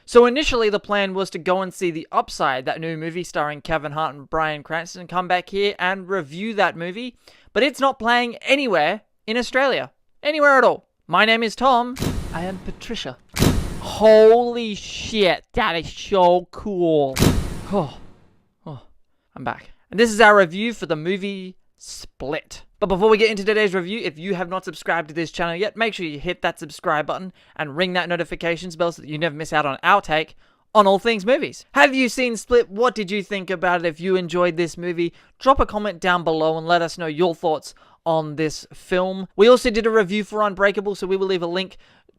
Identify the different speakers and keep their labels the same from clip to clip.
Speaker 1: So initially the plan was to go and see The Upside, that new movie starring Kevin Hart and Bryan Cranston, come back here and review that movie, but it's not playing anywhere in Australia. Anywhere at all. My name is Tom. I am Patricia. Holy shit, that is so cool. Oh, I'm back. And this is our review for the movie Split. But before we get into today's review, if you have not subscribed to this channel yet, make sure you hit that subscribe button and ring that notifications bell so that you never miss out on our take on all things movies. Have you seen Split? What did you think about it? If you enjoyed this movie, drop a comment down below and let us know your thoughts on this film. We also did a review for Unbreakable, so we will leave a link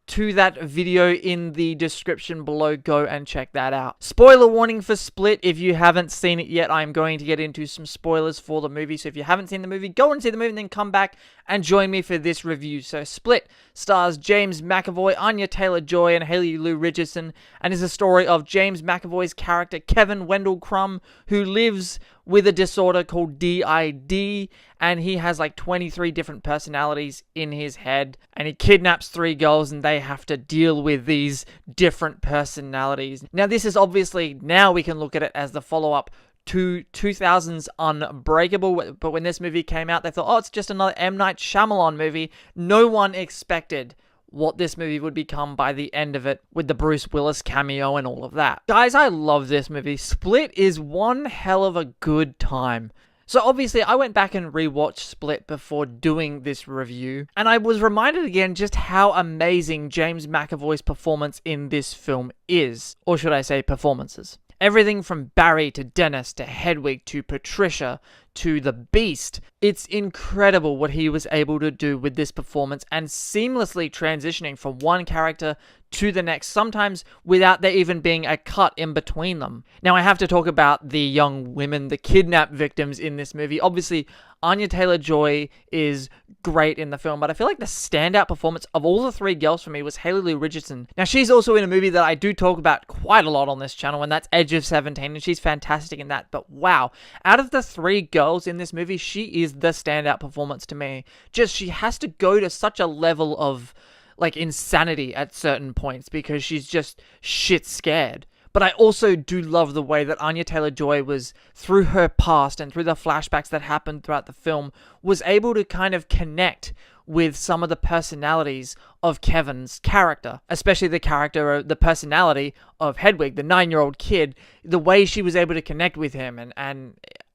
Speaker 1: to that video in the description below. Go and check that out. Spoiler warning for Split. If you haven't seen it yet, I'm going to get into some spoilers for the movie. So if you haven't seen the movie, go and see the movie and then come back and join me for this review. So Split stars James McAvoy, Anya Taylor-Joy, and Lee Richardson, and is a story of James McAvoy's character Kevin Wendell Crumb, who lives with a disorder called DID, and he has like 23 different personalities in his head, and he kidnaps 3 girls, and they have to deal with these different personalities. Now, this is obviously, now we can look at it as the follow-up to 2000's Unbreakable, but when this movie came out, they thought, oh, it's just another M. Night Shyamalan movie. No one expected what this movie would become by the end of it, with the Bruce Willis cameo and all of that. Guys, I love this movie. Split is one hell of a good time. So obviously, I went back and rewatched Split before doing this review, and I was reminded again just how amazing James McAvoy's performance in this film is. Or should I say performances. Everything from Barry to Dennis to Hedwig to Patricia to the Beast. It's incredible what he was able to do with this performance and seamlessly transitioning from one character to the next, sometimes without there even being a cut in between them. Now, I have to talk about the young women, the kidnap victims in this movie. Obviously, Anya Taylor-Joy is great in the film, but I feel like the standout performance of all the 3 girls for me was Lee Richardson. Now, she's also in a movie that I do talk about quite a lot on this channel, and that's Edge of 17, and she's fantastic in that. But wow, out of the 3 girls in this movie, she is the standout performance to me. Just, she has to go to such a level of like insanity at certain points because she's just shit scared. But I also do love the way that Anya Taylor-Joy was, through her past and through the flashbacks that happened throughout the film, was able to kind of connect with some of the personalities of Kevin's character, especially the personality of Hedwig, the 9-year-old kid, the way she was able to connect with him and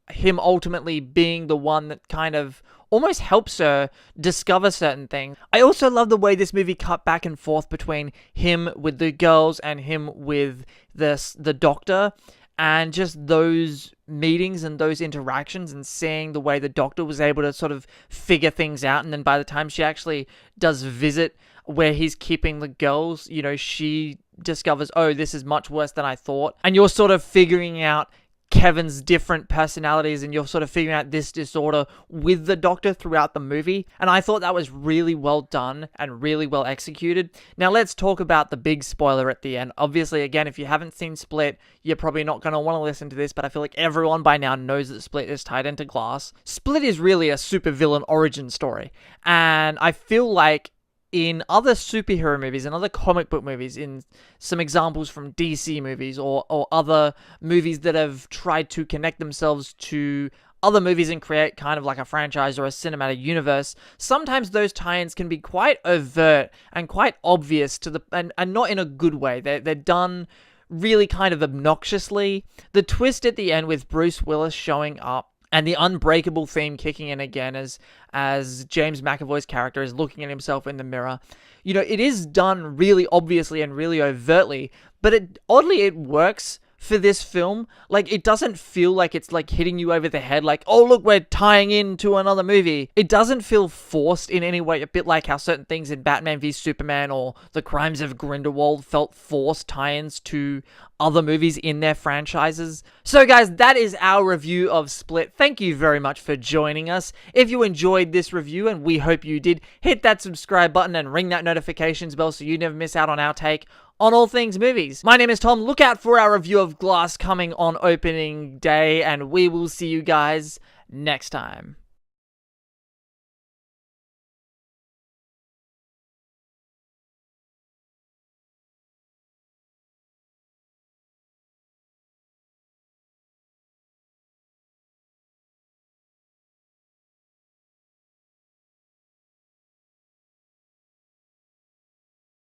Speaker 1: him ultimately being the one that kind of almost helps her discover certain things. I also love the way this movie cut back and forth between him with the girls and him with the doctor, and just those meetings and those interactions and seeing the way the doctor was able to sort of figure things out. And then by the time she actually does visit where he's keeping the girls, you know, she discovers, oh, this is much worse than I thought. And you're sort of figuring out Kevin's different personalities, and you're sort of figuring out this disorder with the doctor throughout the movie. And I thought that was really well done and really well executed. Now let's talk about the big spoiler at the end. Obviously, again, if you haven't seen Split, you're probably not going to want to listen to this, but I feel like everyone by now knows that Split is tied into glass. Split is really a supervillain origin story, and I feel like in other superhero movies and other comic book movies, in some examples from DC movies or other movies that have tried to connect themselves to other movies and create kind of like a franchise or a cinematic universe, sometimes those tie-ins can be quite overt and quite obvious and not in a good way. They're done really kind of obnoxiously. The twist at the end with Bruce Willis showing up and the Unbreakable theme kicking in again as James McAvoy's character is looking at himself in the mirror. You know, it is done really obviously and really overtly, but oddly it works for this film. Like, it doesn't feel like it's like hitting you over the head like, oh look, we're tying into another movie. It doesn't feel forced in any way, a bit like how certain things in Batman v Superman or The Crimes of Grindelwald felt forced tie-ins to other movies in their franchises. So guys, that is our review of Split. Thank you very much for joining us. If you enjoyed this review, and we hope you did, hit that subscribe button and ring that notifications bell so you never miss out on our take on all things movies. My name is Tom. Look out for our review of Glass coming on opening day, and we will see you guys next time.